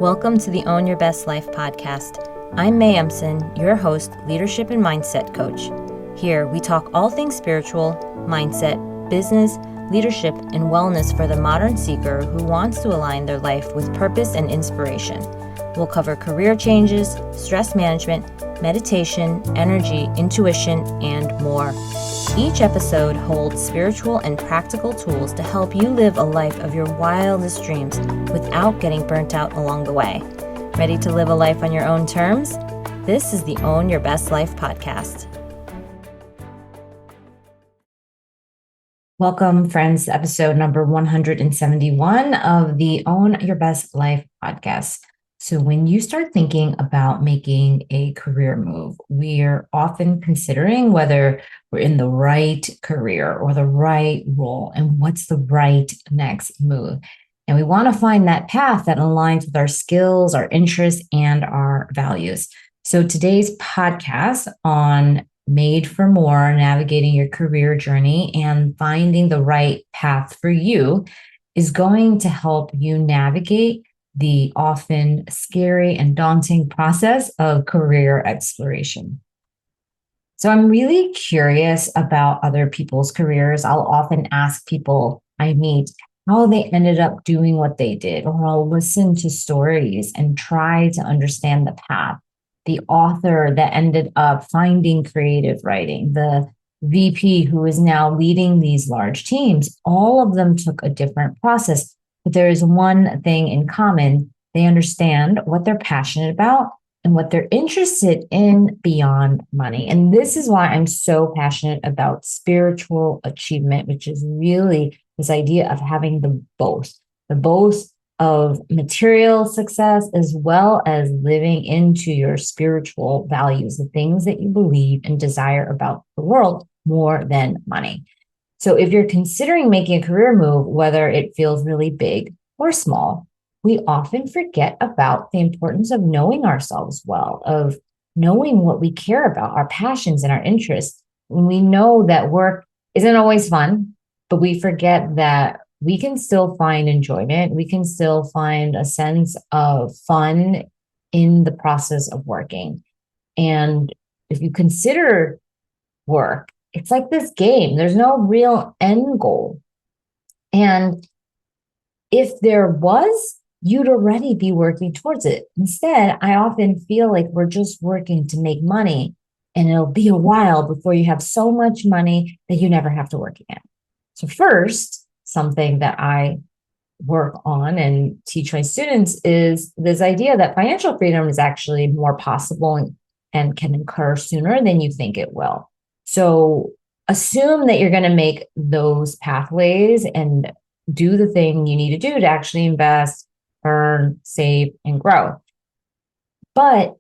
Welcome to the Own Your Best Life podcast. I'm May Emson, your host, leadership and mindset coach. Here, we talk all things spiritual, mindset, business, leadership, and wellness for the modern seeker who wants to align their life with purpose and inspiration. We'll cover career changes, stress management, meditation, energy, intuition, and more. Each episode holds spiritual and practical tools to help you live a life of your wildest dreams without getting burnt out along the way. Ready to live a life on your own terms? This is the Own Your Best Life podcast. Welcome, friends, to episode number 171 of the Own Your Best Life podcast. So when you start thinking about making a career move, we're often considering whether we're in the right career or the right role and what's the right next move. And we want to find that path that aligns with our skills, our interests, and our values. So today's podcast on Made for More, navigating your career journey and finding the right path for you is going to help you navigate the often scary and daunting process of career exploration. So I'm really curious about other people's careers. I'll often ask people I meet how they ended up doing what they did, or I'll listen to stories and try to understand the path. The author that ended up finding creative writing, the VP who is now leading these large teams, all of them took a different process. But there is one thing in common. They understand what they're passionate about and what they're interested in beyond money. And this is why I'm so passionate about spiritual achievement, which is really this idea of having the both of material success as well as living into your spiritual values, the things that you believe and desire about the world more than money. So if you're considering making a career move, whether it feels really big or small, we often forget about the importance of knowing ourselves well, of knowing what we care about, our passions and our interests. When we know that work isn't always fun, but we forget that we can still find enjoyment. We can still find a sense of fun in the process of working. And if you consider work, it's like this game. There's no real end goal. And if there was, you'd already be working towards it. Instead, I often feel like we're just working to make money, and it'll be a while before you have so much money that you never have to work again. So first, something that I work on and teach my students is this idea that financial freedom is actually more possible and can occur sooner than you think it will. So assume that you're going to make those pathways and do the thing you need to do to actually invest, earn, save, and grow. But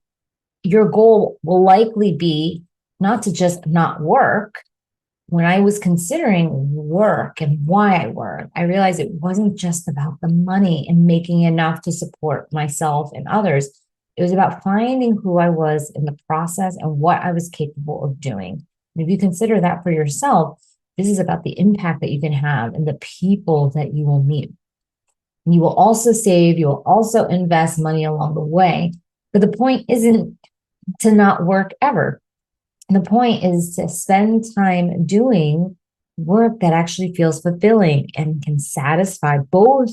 your goal will likely be not to just not work. When I was considering work and why I work, I realized it wasn't just about the money and making enough to support myself and others. It was about finding who I was in the process and what I was capable of doing. And if you consider that for yourself, this is about the impact that you can have and the people that you will meet. And you will also save, you will also invest money along the way. But the point isn't to not work ever. The point is to spend time doing work that actually feels fulfilling and can satisfy both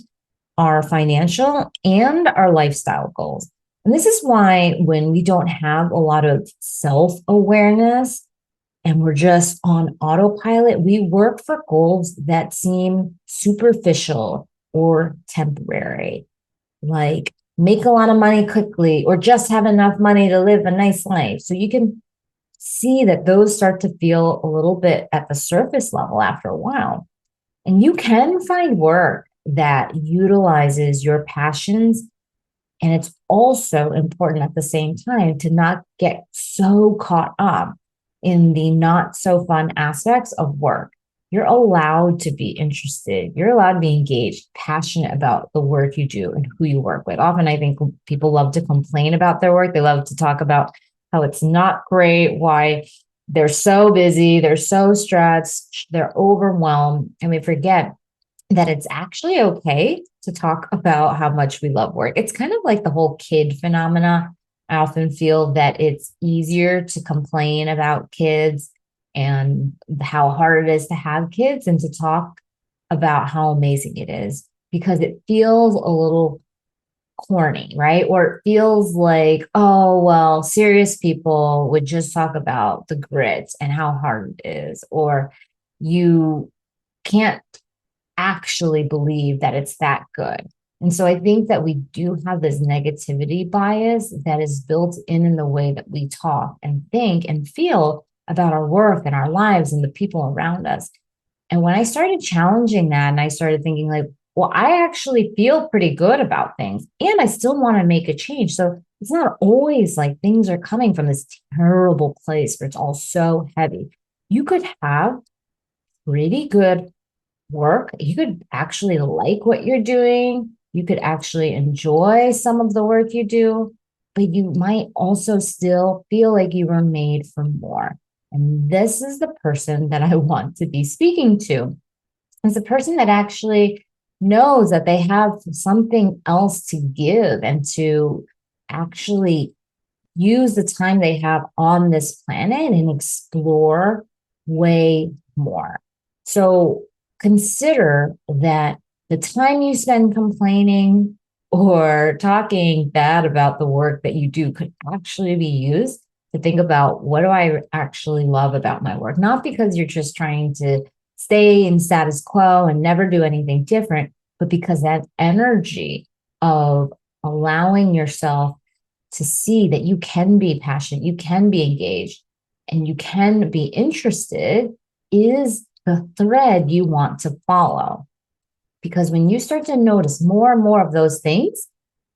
our financial and our lifestyle goals. And this is why when we don't have a lot of self-awareness and we're just on autopilot, we work for goals that seem superficial or temporary, like make a lot of money quickly or just have enough money to live a nice life. So you can see that those start to feel a little bit at the surface level after a while. And you can find work that utilizes your passions. And it's also important at the same time to not get so caught up in the not so fun aspects of work. You're allowed to be interested. You're allowed to be engaged, passionate about the work you do and who you work with. Often I think people love to complain about their work. They love to talk about how it's not great, why they're so busy, they're so stressed, they're overwhelmed. And we forget that it's actually okay to talk about how much we love work. It's kind of like the whole kid phenomena. I often feel that it's easier to complain about kids and how hard it is to have kids and to talk about how amazing it is because it feels a little corny, right? Or it feels like, oh, well, serious people would just talk about the grit and how hard it is, or you can't actually believe that it's that good. And so I think that we do have this negativity bias that is built in the way that we talk and think and feel about our work and our lives and the people around us. And when I started challenging that and I started thinking, like, well, I actually feel pretty good about things and I still want to make a change. So it's not always like things are coming from this terrible place where it's all so heavy. You could have pretty good work. You could actually like what you're doing. You could actually enjoy some of the work you do, but you might also still feel like you were made for more. And this is the person that I want to be speaking to. It's the person that actually knows that they have something else to give and to actually use the time they have on this planet and explore way more. So consider that the time you spend complaining or talking bad about the work that you do could actually be used to think about what do I actually love about my work? Not because you're just trying to stay in status quo and never do anything different, but because that energy of allowing yourself to see that you can be passionate, you can be engaged, and you can be interested is the thread you want to follow. Because when you start to notice more and more of those things,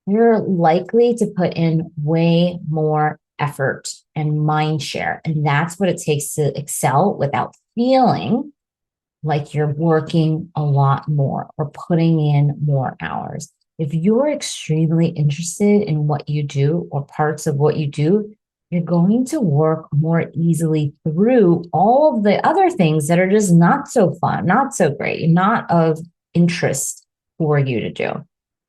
you're likely to put in way more effort and mind share. And that's what it takes to excel without feeling like you're working a lot more or putting in more hours. If you're extremely interested in what you do or parts of what you do, you're going to work more easily through all of the other things that are just not so fun, not so great, not of interest for you to do.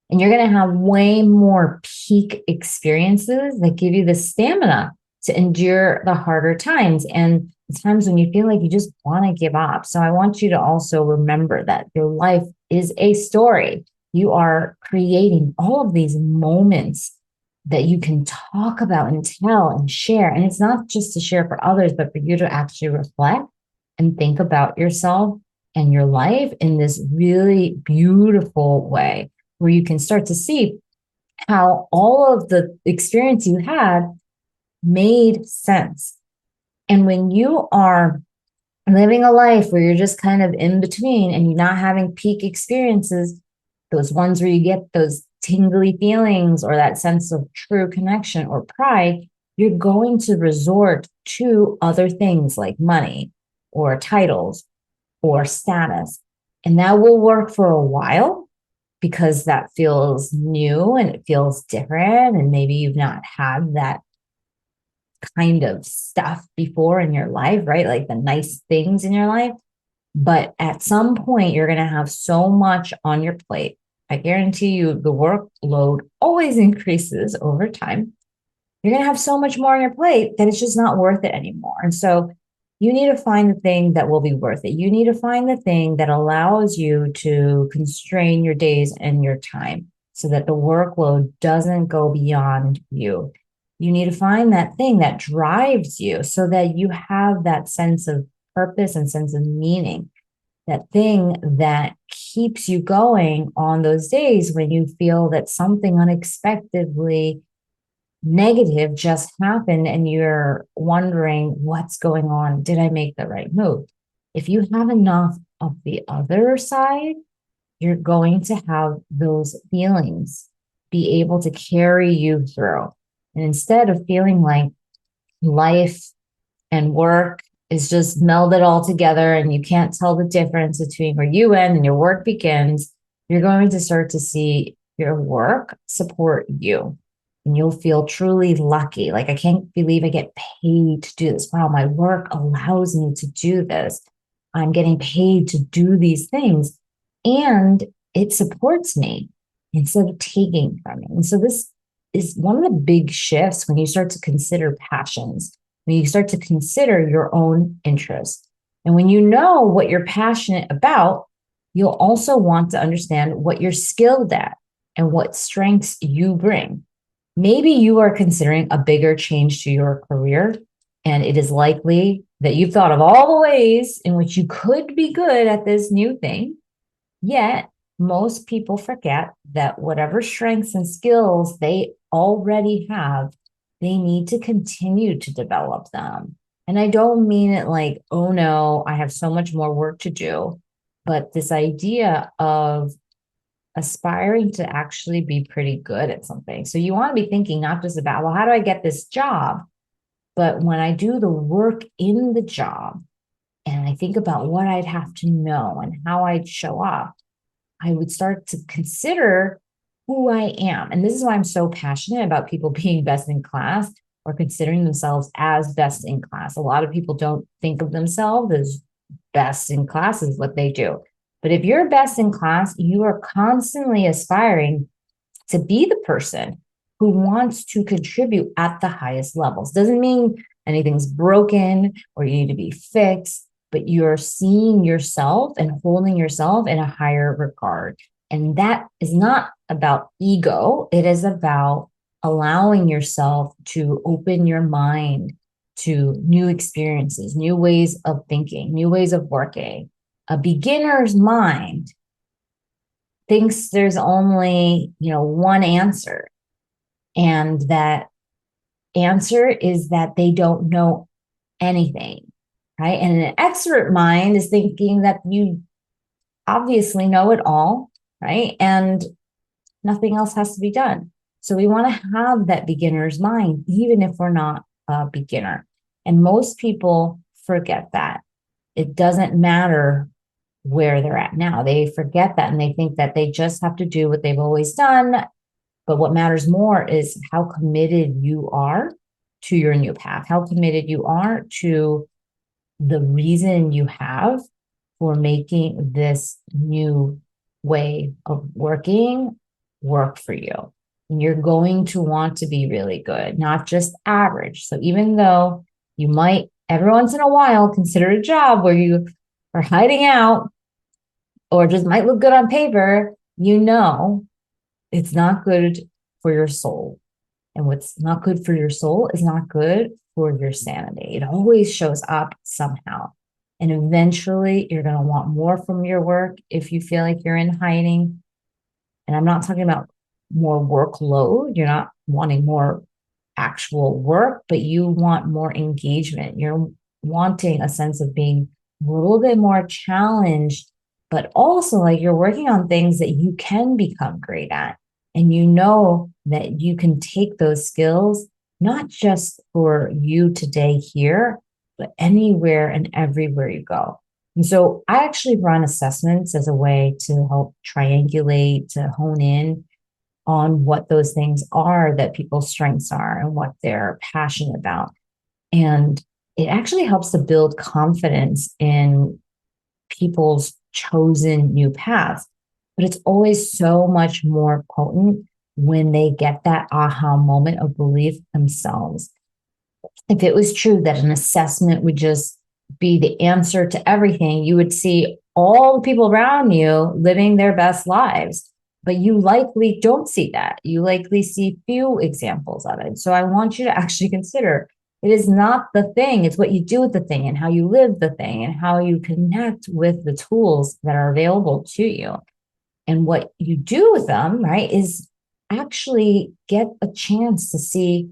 And you're going to have way more peak experiences that give you the stamina to endure the harder times and the times when you feel like you just want to give up. So I want you to also remember that your life is a story. You are creating all of these moments that you can talk about and tell and share. And it's not just to share for others, but for you to actually reflect and think about yourself and your life in this really beautiful way where you can start to see how all of the experience you had made sense. And when you are living a life where you're just kind of in between and you're not having peak experiences, those ones where you get those tingly feelings or that sense of true connection or pride, you're going to resort to other things like money or titles or status. And that will work for a while because that feels new and it feels different. And maybe you've not had that kind of stuff before in your life, right? Like the nice things in your life. But at some point, you're going to have so much on your plate. I guarantee you the workload always increases over time. You're going to have so much more on your plate that it's just not worth it anymore. And so you need to find the thing that will be worth it. You need to find the thing that allows you to constrain your days and your time so that the workload doesn't go beyond you. You need to find that thing that drives you so that you have that sense of purpose and sense of meaning, that thing that keeps you going on those days when you feel that something unexpectedly negative just happened and you're wondering what's going on. Did I make the right move? If you have enough of the other side, you're going to have those feelings be able to carry you through. And instead of feeling like life and work is just melded all together and you can't tell the difference between where you end and your work begins, you're going to start to see your work support you. And you'll feel truly lucky. Like, I can't believe I get paid to do this. Wow, my work allows me to do this. I'm getting paid to do these things. And it supports me instead of taking from me. And so this is one of the big shifts when you start to consider passions, when you start to consider your own interests. And when you know what you're passionate about, you'll also want to understand what you're skilled at and what strengths you bring. Maybe you are considering a bigger change to your career, and it is likely that you've thought of all the ways in which you could be good at this new thing. Yet, most people forget that whatever strengths and skills they already have, they need to continue to develop them. And I don't mean it like, oh no, I have so much more work to do, but this idea of aspiring to actually be pretty good at something. So you want to be thinking not just about, well, how do I get this job? But when I do the work in the job and I think about what I'd have to know and how I'd show up, I would start to consider who I am. And this is why I'm so passionate about people being best in class or considering themselves as best in class. A lot of people don't think of themselves as best in class is what they do. But if you're best in class, you are constantly aspiring to be the person who wants to contribute at the highest levels. Doesn't mean anything's broken or you need to be fixed, but you're seeing yourself and holding yourself in a higher regard. And that is not about ego. It is about allowing yourself to open your mind to new experiences, new ways of thinking, new ways of working. A beginner's mind thinks there's only, one answer. And that answer is that they don't know anything, right? And an expert mind is thinking that you obviously know it all, right? And nothing else has to be done. So we want to have that beginner's mind, even if we're not a beginner. And most people forget that. It doesn't matter where they're at now. They forget that and they think that they just have to do what they've always done. But what matters more is how committed you are to your new path, how committed you are to the reason you have for making this new way of working work for you. And you're going to want to be really good, not just average. So even though you might every once in a while consider a job where you are hiding out or just might look good on paper, it's not good for your soul. And what's not good for your soul is not good for your sanity. It always shows up somehow. And eventually you're going to want more from your work if you feel like you're in hiding. And I'm not talking about more workload. You're not wanting more actual work, but you want more engagement. You're wanting a sense of being a little bit more challenged, but also like you're working on things that you can become great at. And you know that you can take those skills, not just for you today here, but anywhere and everywhere you go. And so I actually run assessments as a way to help triangulate, to hone in on what those things are that people's strengths are and what they're passionate about. And it actually helps to build confidence in people's chosen new paths. But it's always so much more potent when they get that aha moment of belief themselves. If it was true that an assessment would just be the answer to everything, you would see all the people around you living their best lives. But you likely don't see that. You likely see few examples of it. So I want you to actually consider it is not the thing, it's what you do with the thing and how you live the thing and how you connect with the tools that are available to you. And what you do with them, right, is actually get a chance to see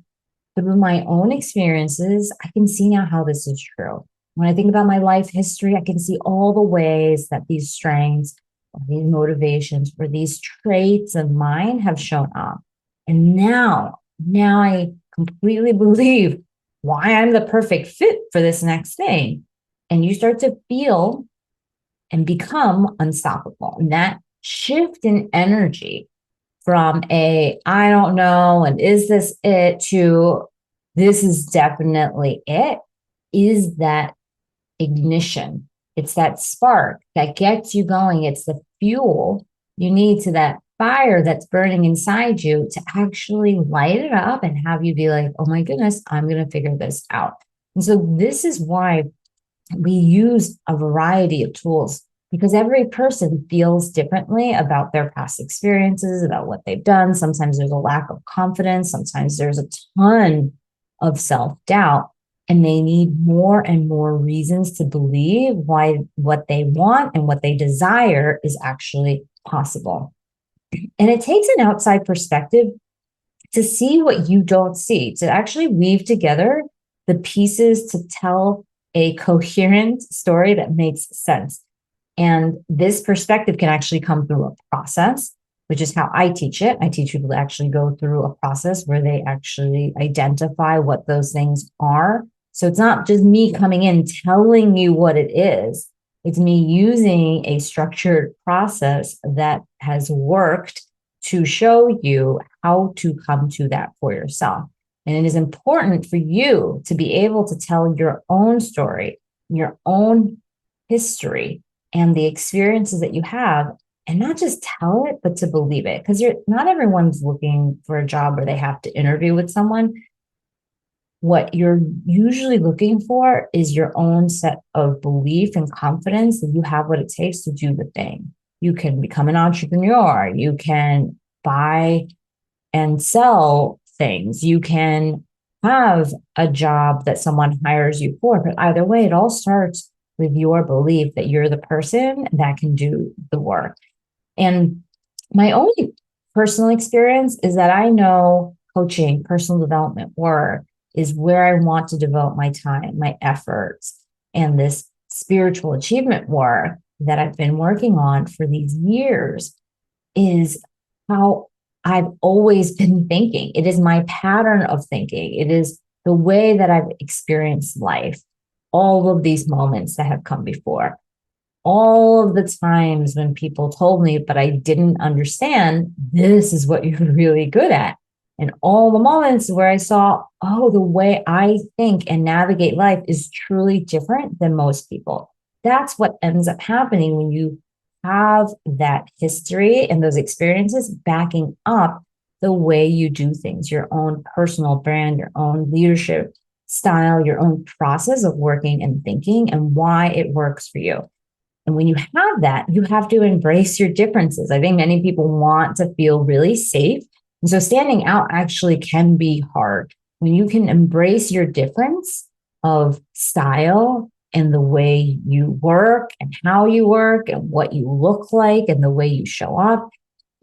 through my own experiences. I can see now how this is true. When I think about my life history, I can see all the ways that these strengths, or these motivations, or these traits of mine have shown up. And now I completely believe why I'm the perfect fit for this next thing. And you start to feel and become unstoppable. And that shift in energy from I don't know, and is this it, to this is definitely it, is that ignition. It's that spark that gets you going. It's the fuel You need to that fire that's burning inside you to actually light it up and have you be like, oh my goodness, I'm going to figure this out. And so this is why we use a variety of tools, because every person feels differently about their past experiences, about what they've done. Sometimes there's a lack of confidence. Sometimes there's a ton of self-doubt, and they need more and more reasons to believe why what they want and what they desire is actually possible. And it takes an outside perspective to see what you don't see, to actually weave together the pieces to tell a coherent story that makes sense. And this perspective can actually come through a process, which is how I teach it. I teach people to actually go through a process where they actually identify what those things are. So it's not just me coming in telling you what it is. It's me using a structured process that has worked to show you how to come to that for yourself. And it is important for you to be able to tell your own story, your own history, and the experiences that you have, and not just tell it, but to believe it. Because you're not everyone's looking for a job where they have to interview with someone. What you're usually looking for is your own set of belief and confidence that you have what it takes to do the thing. You can become an entrepreneur. You can buy and sell things. You can have a job that someone hires you for. But either way, it all starts with your belief that you're the person that can do the work. And my only personal experience is that I know coaching, personal development work is where I want to devote my time, my efforts, and this spiritual achievement work that I've been working on for these years is how I've always been thinking. It is my pattern of thinking. It is the way that I've experienced life, all of these moments that have come before, all of the times when people told me, but I didn't understand, this is what you're really good at. And all the moments where I saw, oh, the way I think and navigate life is truly different than most people. That's what ends up happening when you have that history and those experiences backing up the way you do things, your own personal brand, your own leadership style, your own process of working and thinking, and why it works for you. And when you have that, you have to embrace your differences. I think many people want to feel really safe. And so standing out actually can be hard. When you can embrace your difference of style and the way you work and how you work and what you look like and the way you show up,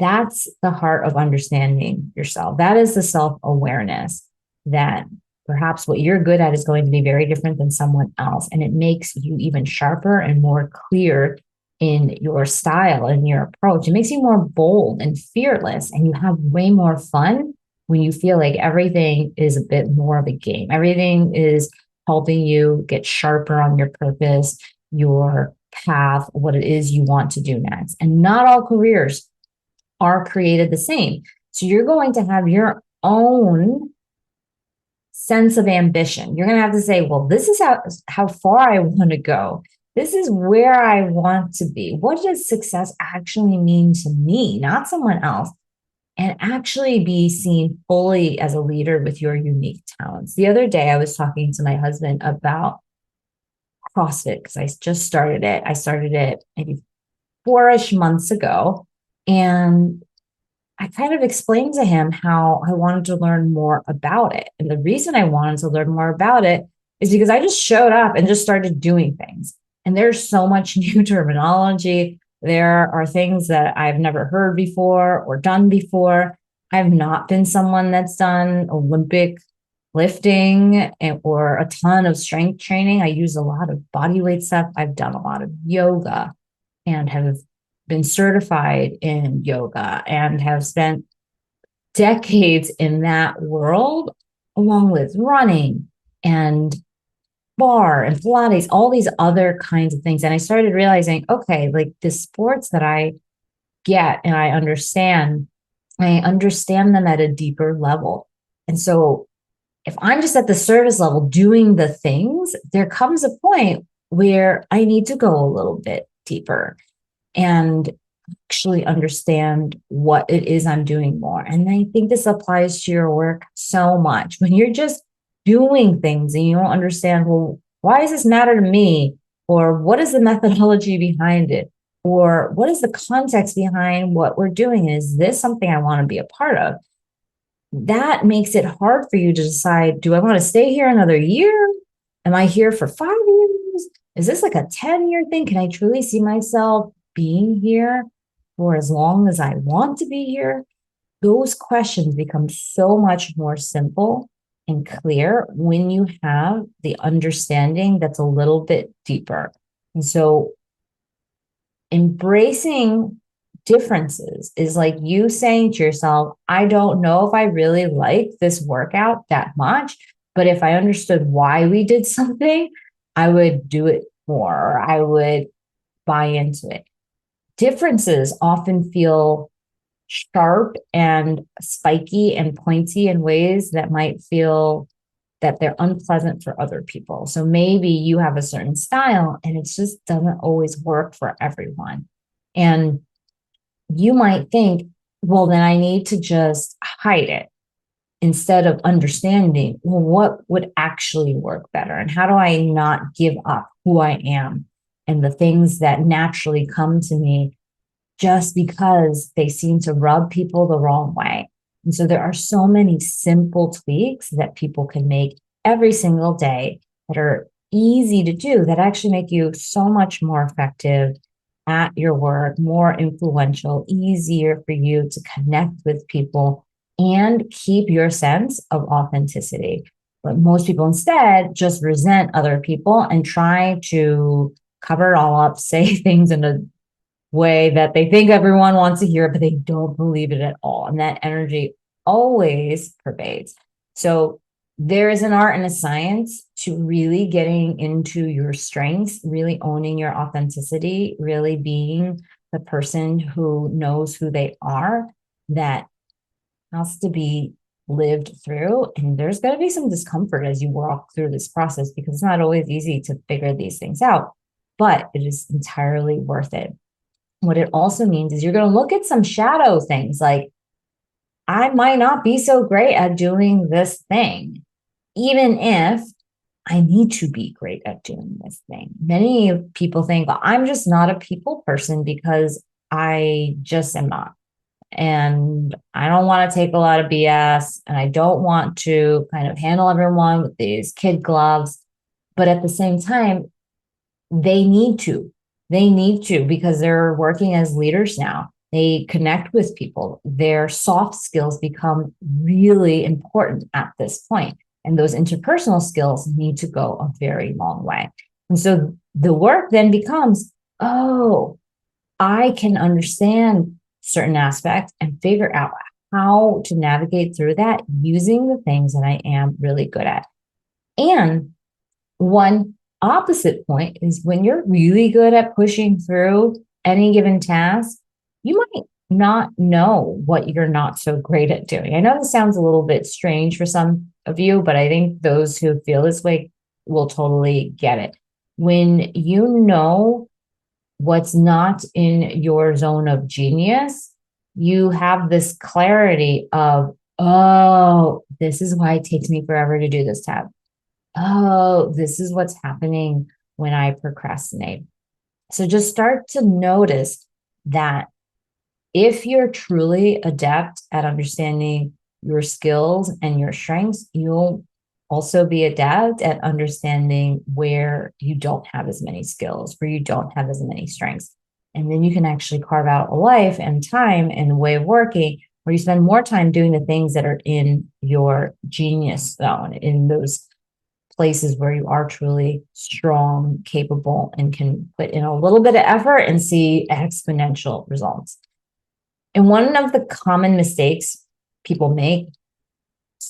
that's the heart of understanding yourself. That is the self-awareness that perhaps what you're good at is going to be very different than someone else. And it makes you even sharper and more clear in your style and your approach. It makes you more bold and fearless, and you have way more fun when you feel like everything is a bit more of a game. Everything is helping you get sharper on your purpose, your path, what it is you want to do next. And not all careers are created the same. So you're going to have your own sense of ambition. You're going to have to say, well, this is how far I want to go. This is where I want to be. What does success actually mean to me, not someone else? And actually be seen fully as a leader with your unique talents. The other day, I was talking to my husband about CrossFit because I just started it. I started it maybe 4-ish months ago. And I kind of explained to him how I wanted to learn more about it. And the reason I wanted to learn more about it is because I just showed up and just started doing things. And there's so much new terminology. There are things that I've never heard before or done before. I've not been someone that's done Olympic lifting or a ton of strength training. I use a lot of body weight stuff. I've done a lot of yoga and have been certified in yoga and have spent decades in that world, along with running and bar and Pilates, all these other kinds of things. And I started realizing, okay, like the sports that I get and I understand them at a deeper level. And so if I'm just at the surface level doing the things, there comes a point where I need to go a little bit deeper. And actually understand what it is I'm doing more. And I think this applies to your work so much. When you're just doing things and you don't understand, well, why does this matter to me? Or what is the methodology behind it? Or what is the context behind what we're doing? Is this something I want to be a part of? That makes it hard for you to decide, do I want to stay here another year? Am I here for 5 years? Is this like a 10-year thing? Can I truly see myself being here for as long as I want to be here? Those questions become so much more simple and clear when you have the understanding that's a little bit deeper. And so embracing differences is like you saying to yourself, I don't know if I really like this workout that much, but if I understood why we did something, I would do it more, or I would buy into it. Differences often feel sharp and spiky and pointy in ways that might feel that they're unpleasant for other people. So maybe you have a certain style and it just doesn't always work for everyone. And you might think, well, then I need to just hide it instead of understanding, well, what would actually work better? And how do I not give up who I am and the things that naturally come to me just because they seem to rub people the wrong way? And so there are so many simple tweaks that people can make every single day that are easy to do that actually make you so much more effective at your work, more influential, easier for you to connect with people and keep your sense of authenticity. But most people instead just resent other people and try to cover it all up, say things in a way that they think everyone wants to hear, but they don't believe it at all. And that energy always pervades. So there is an art and a science to really getting into your strengths, really owning your authenticity, really being the person who knows who they are. That has to be lived through. And there's going to be some discomfort as you walk through this process because it's not always easy to figure these things out, but it is entirely worth it. What it also means is you're going to look at some shadow things like, I might not be so great at doing this thing, even if I need to be great at doing this thing. Many people think, well, I'm just not a people person because I just am not. And I don't want to take a lot of BS and I don't want to kind of handle everyone with these kid gloves. But at the same time, they need to. They need to because they're working as leaders now. They connect with people. Their soft skills become really important at this point. And those interpersonal skills need to go a very long way. And so the work then becomes, oh, I can understand certain aspects and figure out how to navigate through that using the things that I am really good at. And one opposite point is when you're really good at pushing through any given task, you might not know what you're not so great at doing. I know this sounds a little bit strange for some of you, but I think those who feel this way will totally get it. When you know what's not in your zone of genius, you have this clarity of, oh, this is why it takes me forever to do this tab. Oh, this is what's happening when I procrastinate. So just start to notice that if you're truly adept at understanding your skills and your strengths, you'll also be adept at understanding where you don't have as many skills, where you don't have as many strengths. And then you can actually carve out a life and time and a way of working where you spend more time doing the things that are in your genius zone, in those places where you are truly strong, capable, and can put in a little bit of effort and see exponential results. And one of the common mistakes people make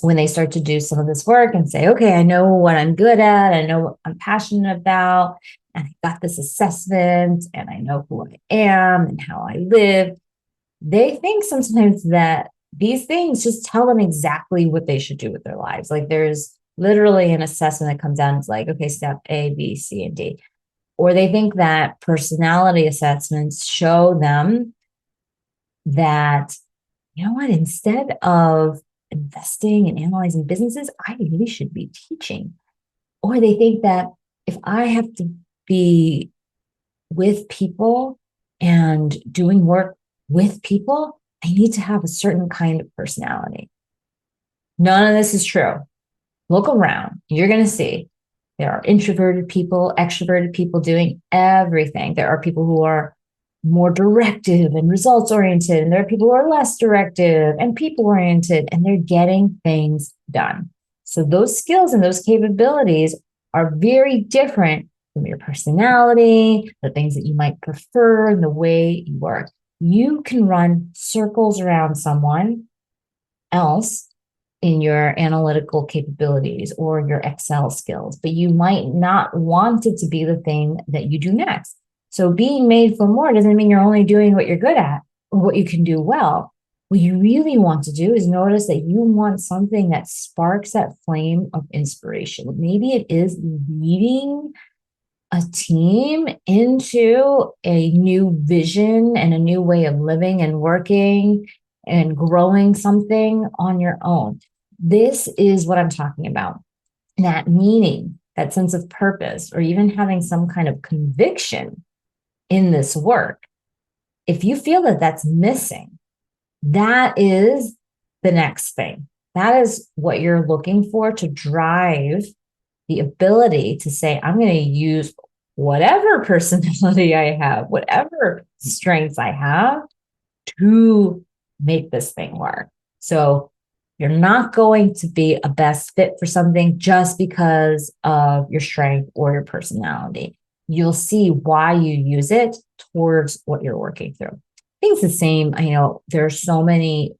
when they start to do some of this work and say, okay, I know what I'm good at, I know what I'm passionate about, and I got this assessment, and I know who I am and how I live, they think sometimes that these things just tell them exactly what they should do with their lives. Like there's literally an assessment that comes down, it's like, okay, step A, B, C, and D. Or they think that personality assessments show them that, you know what, instead of investing and analyzing businesses, I really should be teaching. Or they think that if I have to be with people and doing work with people, I need to have a certain kind of personality. None of this is true. Look around, you're going to see there are introverted people, extroverted people doing everything. There are people who are more directive and results oriented, and there are people who are less directive and people oriented, and they're getting things done. So those skills and those capabilities are very different from your personality, the things that you might prefer, and the way you work. You can run circles around someone else in your analytical capabilities or your Excel skills, but you might not want it to be the thing that you do next. So being made for more doesn't mean you're only doing what you're good at or what you can do well. What you really want to do is notice that you want something that sparks that flame of inspiration. Maybe it is leading a team into a new vision and a new way of living and working and growing something on your own. This is what I'm talking about. That meaning, that sense of purpose, or even having some kind of conviction in this work. If you feel that that's missing, that is the next thing. That is what you're looking for to drive the ability to say, I'm going to use whatever personality I have, whatever strengths I have to make this thing work. So you're not going to be a best fit for something just because of your strength or your personality. You'll see why you use it towards what you're working through. I think it's the same. There are so many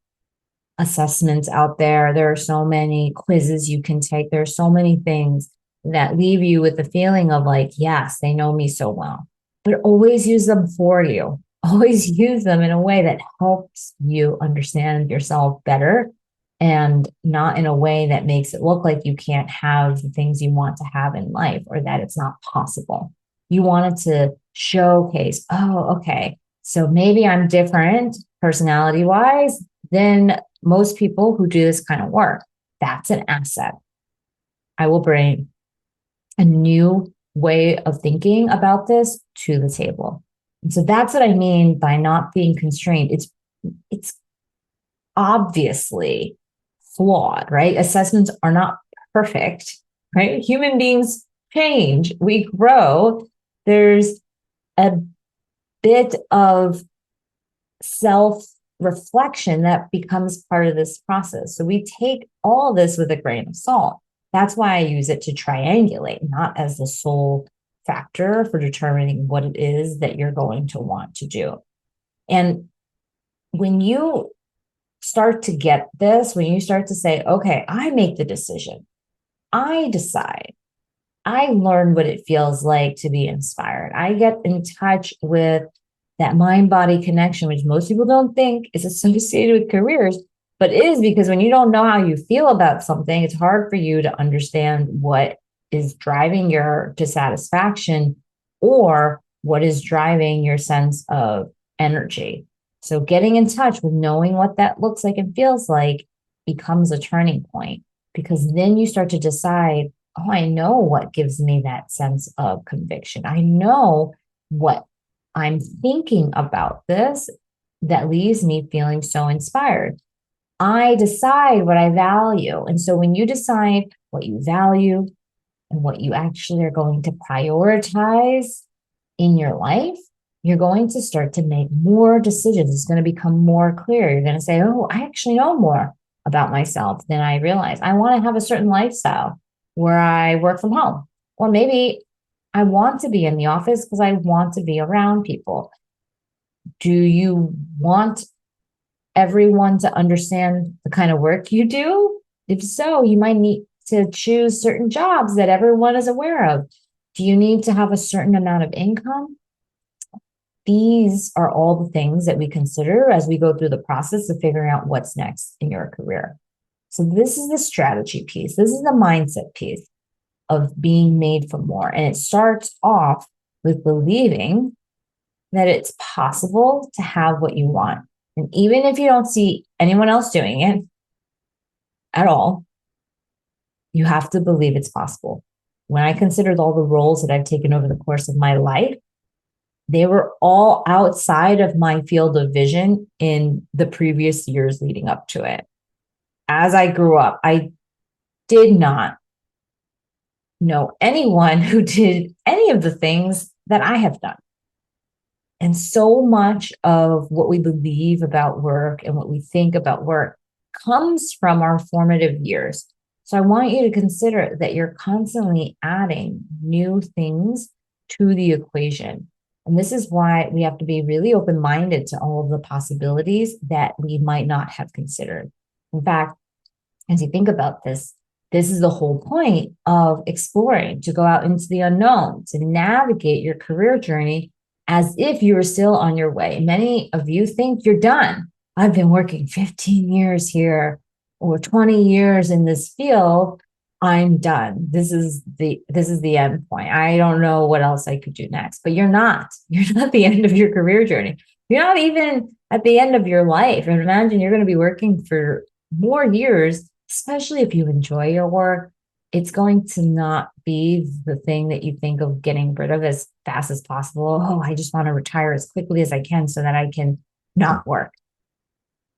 assessments out there. There are so many quizzes you can take. There are so many things that leave you with the feeling of like, yes, they know me so well, but always use them for you. Always use them in a way that helps you understand yourself better and not in a way that makes it look like you can't have the things you want to have in life or that it's not possible. You want it to showcase, oh, okay, so maybe I'm different personality wise than most people who do this kind of work. That's an asset. I will bring a new way of thinking about this to the table. And so that's what I mean by not being constrained. It's obviously flawed, right? Assessments are not perfect, right? Human beings change, we grow. There's a bit of self reflection that becomes part of this process. So we take all this with a grain of salt. That's why I use it to triangulate, not as the sole factor for determining what it is that you're going to want to do. And when you start to get this, when you start to say, okay, I make the decision, I decide, I learn what it feels like to be inspired. I get in touch with that mind-body connection, which most people don't think is associated with careers, but is, because when you don't know how you feel about something, it's hard for you to understand what is driving your dissatisfaction or what is driving your sense of energy. So getting in touch with knowing what that looks like and feels like becomes a turning point, because then you start to decide, oh, I know what gives me that sense of conviction. I know what I'm thinking about this that leaves me feeling so inspired. I decide what I value. And so when you decide what you value and what you actually are going to prioritize in your life, you're going to start to make more decisions. It's going to become more clear. You're going to say, oh, I actually know more about myself than I realize. I want to have a certain lifestyle where I work from home. Or maybe I want to be in the office because I want to be around people. Do you want everyone to understand the kind of work you do? If so, you might need to choose certain jobs that everyone is aware of. Do you need to have a certain amount of income? These are all the things that we consider as we go through the process of figuring out what's next in your career. So this is the strategy piece. This is the mindset piece of being made for more. And it starts off with believing that it's possible to have what you want. And even if you don't see anyone else doing it at all, you have to believe it's possible. When I considered all the roles that I've taken over the course of my life, they were all outside of my field of vision in the previous years leading up to it. As I grew up, I did not know anyone who did any of the things that I have done. And so much of what we believe about work and what we think about work comes from our formative years. So I want you to consider that you're constantly adding new things to the equation. And this is why we have to be really open-minded to all of the possibilities that we might not have considered. In fact, as you think about this, this is the whole point of exploring, to go out into the unknown, to navigate your career journey as if you were still on your way. Many of you think you're done. I've been working 15 years here or 20 years in this field. I'm done. This is the end point. I don't know what else I could do next. But you're not. You're not at the end of your career journey. You're not even at the end of your life. And imagine you're going to be working for more years, especially if you enjoy your work. It's going to not be the thing that you think of getting rid of as fast as possible. Oh, I just want to retire as quickly as I can so that I can not work.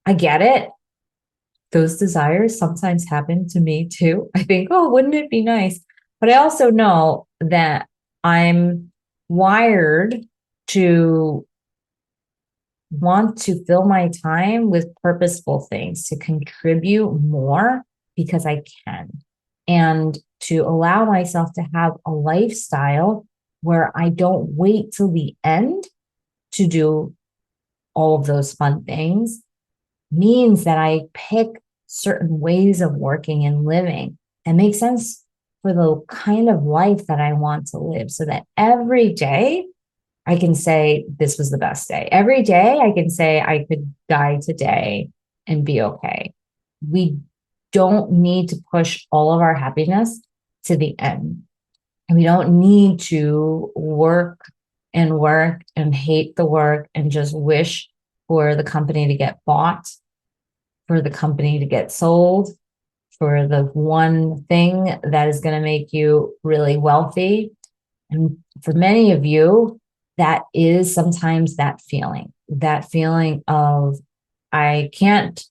I get it. Those desires sometimes happen to me too. I think, oh, wouldn't it be nice? But I also know that I'm wired to want to fill my time with purposeful things, to contribute more because I can, and to allow myself to have a lifestyle where I don't wait till the end to do all of those fun things, means that I pick certain ways of working and living that make sense for the kind of life that I want to live, so that every day I can say this was the best day. Every day I can say I could die today and be okay. We don't need to push all of our happiness to the end. And we don't need to work and hate the work and just wish for the company to get bought, for the company to get sold, for the one thing that is going to make you really wealthy. And for many of you, that is sometimes that feeling of, I can't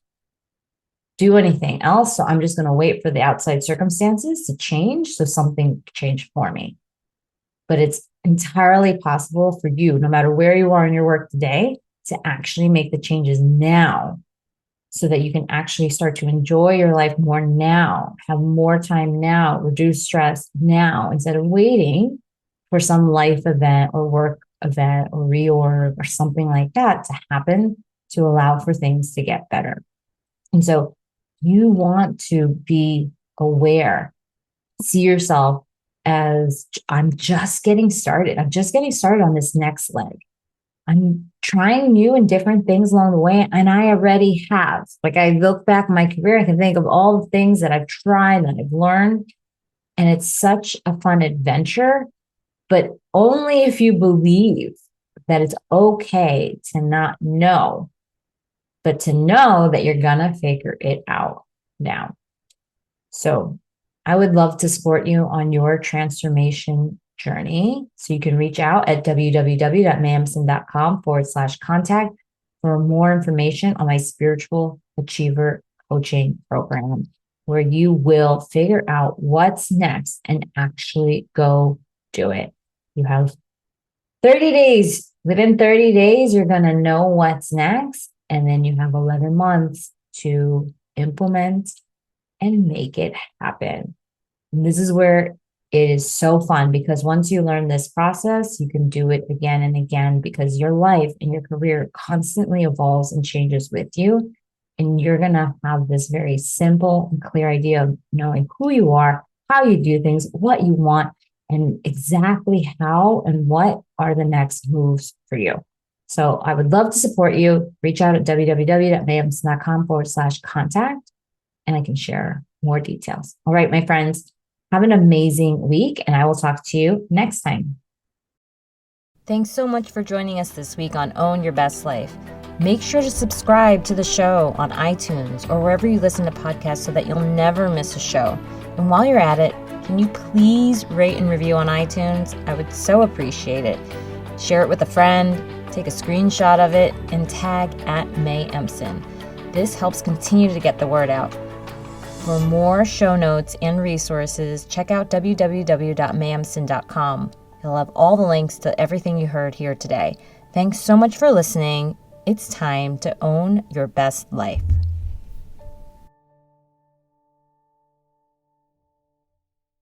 do anything else, so I'm just going to wait for the outside circumstances to change so something change for me. But it's entirely possible for you, no matter where you are in your work today, to actually make the changes now so that you can actually start to enjoy your life more now, have more time now, reduce stress now, instead of waiting for some life event or work event or reorg or something like that to happen to allow for things to get better. And so you want to be aware, see yourself as, I'm just getting started. I'm just getting started on this next leg. I'm trying new and different things along the way, and I already have. Like, I look back in my career, I can think of all the things that I've tried, that I've learned, and it's such a fun adventure, but only if you believe that it's okay to not know, but to know that you're gonna figure it out now. So I would love to support you on your transformation journey. So you can reach out at www.mayemson.com/contact for more information on my Spiritual Achiever Coaching Program, where you will figure out what's next and actually go do it. You have 30 days. Within 30 days, you're going to know what's next. And then you have 11 months to implement and make it happen. And this is where it is so fun, because once you learn this process, you can do it again and again, because your life and your career constantly evolves and changes with you. And you're going to have this very simple and clear idea of knowing who you are, how you do things, what you want, and exactly how and what are the next moves for you. So I would love to support you. Reach out at www.mayemson.com/contact, and I can share more details. All right, my friends, have an amazing week, and I will talk to you next time. Thanks so much for joining us this week on Own Your Best Life. Make sure to subscribe to the show on iTunes or wherever you listen to podcasts so that you'll never miss a show. And while you're at it, can you please rate and review on iTunes? I would so appreciate it. Share it with a friend, take a screenshot of it, and tag @MayEmson. This helps continue to get the word out. For more show notes and resources, check out www.mayemson.com. It'll have all the links to everything you heard here today. Thanks so much for listening. It's time to own your best life.